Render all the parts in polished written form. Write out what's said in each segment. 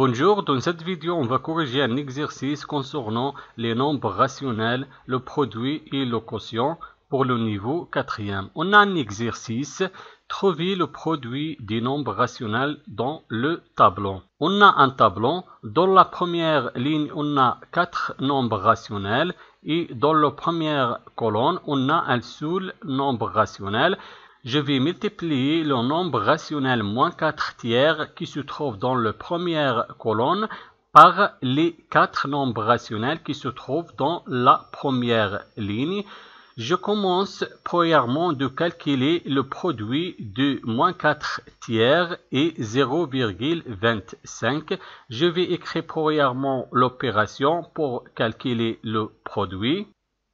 Bonjour, dans cette vidéo, on va corriger un exercice concernant les nombres rationnels, le produit et le quotient pour le niveau 4e. On a un exercice, trouver le produit des nombres rationnels dans le tableau. On a un tableau, dans la première ligne, on a 4 nombres rationnels et dans la première colonne, on a un seul nombre rationnel. Je vais multiplier le nombre rationnel moins 4 tiers qui se trouve dans la première colonne par les 4 nombres rationnels qui se trouvent dans la première ligne. Je commence premièrement de calculer le produit de moins 4 tiers et 0,25. Je vais écrire premièrement l'opération pour calculer le produit.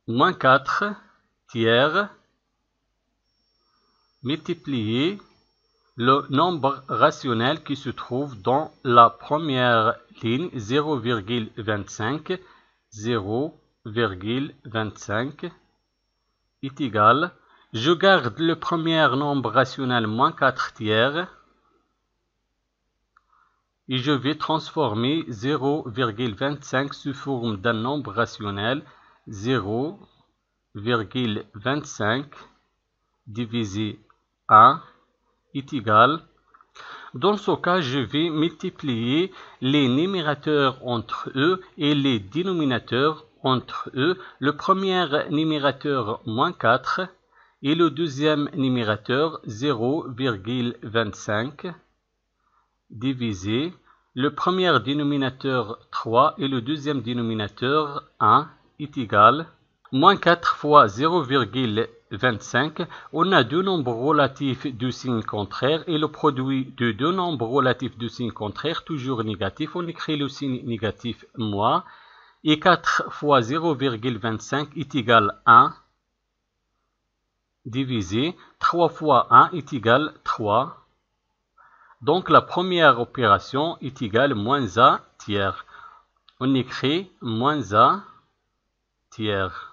Moins 4 tiers multiplier le nombre rationnel qui se trouve dans la première ligne 0,25 est égal. Je garde le premier nombre rationnel moins 4 tiers et je vais transformer 0,25 sous forme d'un nombre rationnel 0,25 divisé 1 est égal. Dans ce cas, je vais multiplier les numérateurs entre eux et les dénominateurs entre eux. Le premier numérateur moins 4 et le deuxième numérateur 0,25 divisé le premier dénominateur 3 et le deuxième dénominateur 1 est égal. Moins 4 fois 0,25, on a deux nombres relatifs de signe contraire et le produit de deux nombres relatifs de signe contraire, toujours négatif. On écrit le signe négatif moins. Et 4 fois 0,25 est égal à 1 divisé 3 fois 1 est égal à 3. Donc la première opération est égale à moins A tiers. On écrit moins A tiers.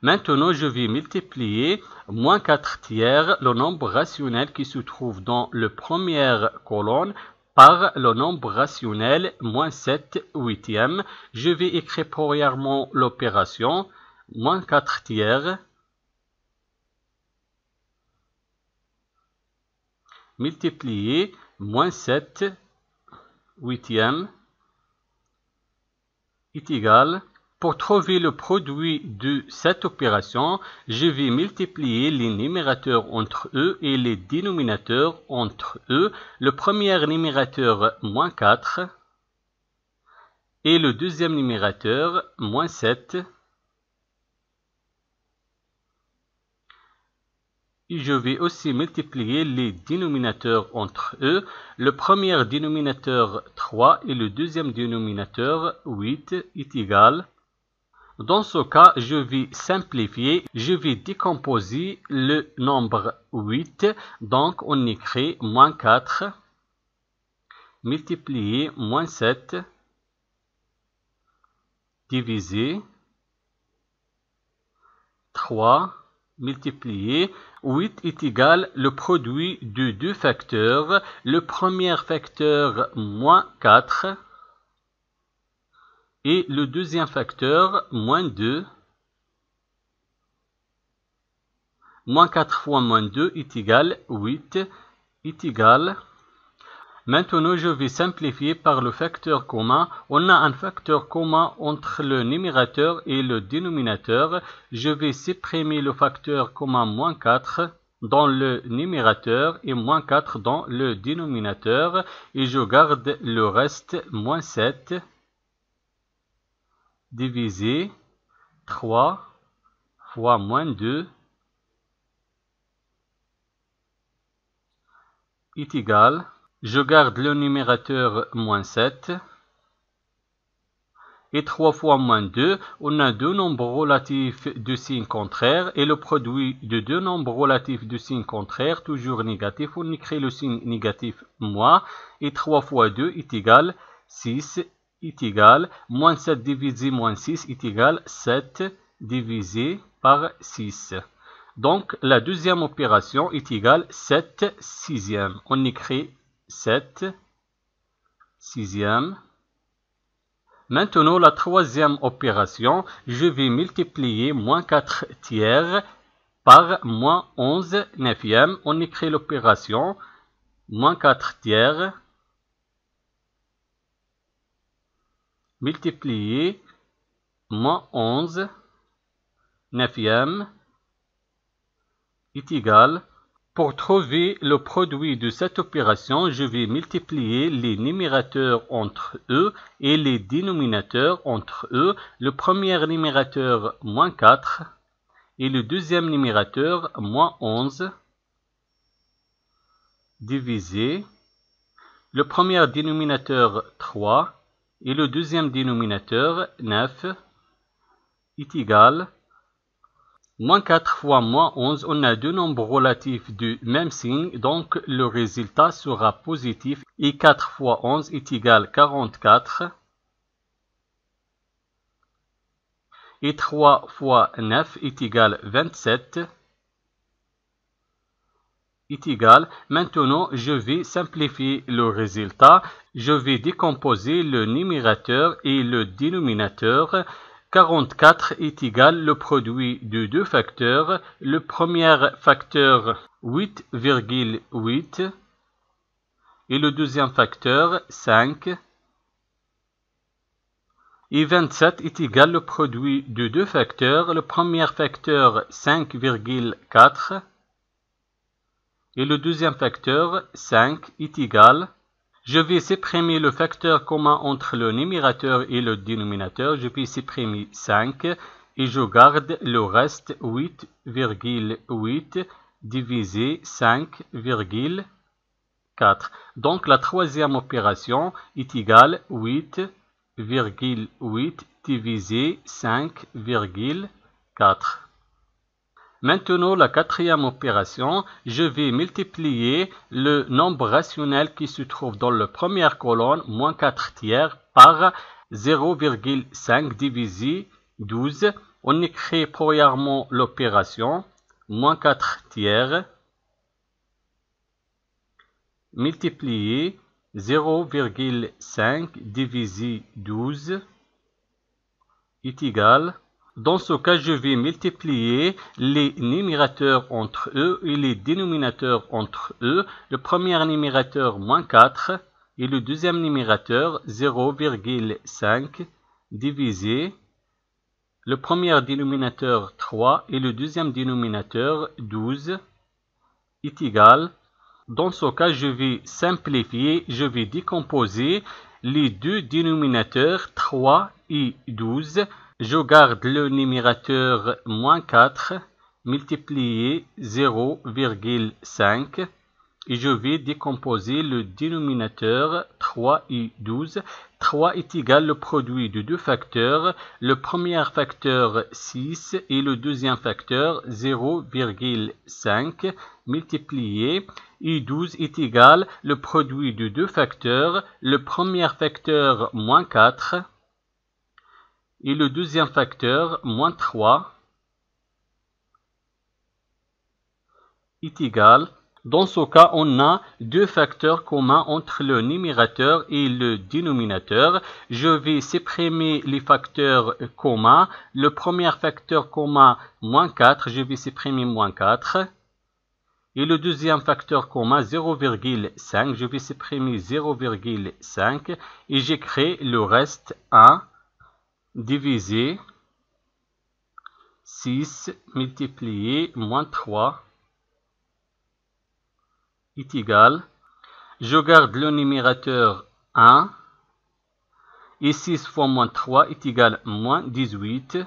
Maintenant, je vais multiplier moins 4 tiers, le nombre rationnel qui se trouve dans la première colonne, par le nombre rationnel moins 7 huitièmes. Je vais écrire premièrement l'opération moins 4 tiers multiplié moins 7 huitièmes est égal. Pour trouver le produit de cette opération, je vais multiplier les numérateurs entre eux et les dénominateurs entre eux. Le premier numérateur moins 4 et le deuxième numérateur moins 7. Et je vais aussi multiplier les dénominateurs entre eux. Le premier dénominateur 3 et le deuxième dénominateur 8 est égal. Dans ce cas, je vais simplifier, je vais décomposer le nombre 8. Donc, on écrit moins 4 multiplié moins 7 divisé 3 multiplié 8 est égal le produit de deux facteurs. Le premier facteur moins 4 et le deuxième facteur, moins 2. Moins 4 fois moins 2 est égal 8 est égal. Maintenant, je vais simplifier par le facteur commun. On a un facteur commun entre le numérateur et le dénominateur. Je vais supprimer le facteur commun moins 4 dans le numérateur et moins 4 dans le dénominateur. Et je garde le reste moins 7. Divisé 3 fois moins 2 est égal. Je garde le numérateur moins 7. Et 3 fois moins 2, on a deux nombres relatifs de signe contraire. Et le produit de deux nombres relatifs de signe contraire, toujours négatif, on écrit le signe négatif moins. Et 3 fois 2 est égal 6. Est égal, moins 7 divisé moins 6 est égal 7 divisé par 6. Donc, la deuxième opération est égale 7 sixièmes. On écrit 7 sixième. Maintenant, la troisième opération, je vais multiplier moins 4 tiers par moins 11 neuvième. On écrit l'opération moins 4 tiers multiplié moins 11 neuvième est égal. Pour trouver le produit de cette opération, je vais multiplier les numérateurs entre eux et les dénominateurs entre eux. Le premier numérateur moins 4 et le deuxième numérateur moins 11 divisé le premier dénominateur 3 et le deuxième dénominateur 9 est égal. Moins 4 fois moins 11, on a deux nombres relatifs du même signe, donc le résultat sera positif. Et 4 fois 11 est égal 44. Et 3 fois 9 est égal 27. Est égal. Maintenant, je vais simplifier le résultat. Je vais décomposer le numérateur et le dénominateur. 44 est égal le produit de deux facteurs. Le premier facteur 8,8 et le deuxième facteur 5. Et 27 est égal le produit de deux facteurs. Le premier facteur 5,4 et le deuxième facteur 5 est égal. Je vais supprimer le facteur commun entre le numérateur et le dénominateur. Je vais supprimer 5 et je garde le reste 8,8 divisé 5,4. Donc la troisième opération est égale 8,8 divisé 5,4. Maintenant, la quatrième opération, je vais multiplier le nombre rationnel qui se trouve dans la première colonne, moins 4 tiers, par 0,5 divisé 12. On écrit premièrement l'opération, moins 4 tiers, multiplié 0,5 divisé 12 est égal. Dans ce cas, je vais multiplier les numérateurs entre eux et les dénominateurs entre eux. Le premier numérateur, moins 4, et le deuxième numérateur, 0,5, divisé le premier dénominateur, 3, et le deuxième dénominateur, 12, est égal. Dans ce cas, je vais simplifier, je vais décomposer les deux dénominateurs, 3 et 12. Je garde le numérateur moins 4 multiplié 0,5 et je vais décomposer le dénominateur 3 et 12. 3 est égal le produit de deux facteurs, le premier facteur 6 et le deuxième facteur 0,5 multiplié et 12 est égal le produit de deux facteurs, le premier facteur moins 4 et le deuxième facteur, moins 3, est égal. Dans ce cas, on a deux facteurs communs entre le numérateur et le dénominateur. Je vais supprimer les facteurs communs. Le premier facteur commun, moins 4, je vais supprimer moins 4. Et le deuxième facteur commun, 0,5, je vais supprimer 0,5. Et j'écris le reste 1. Divisé 6 multiplié moins 3 est égal. Je garde le numérateur 1 et 6 fois moins 3 est égal moins 18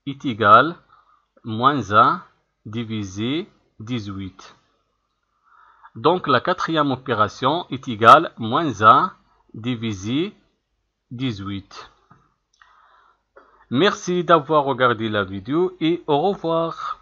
est égal moins 1 divisé 18. Donc la quatrième opération est égale moins 1 divisé 18. Merci d'avoir regardé la vidéo et au revoir.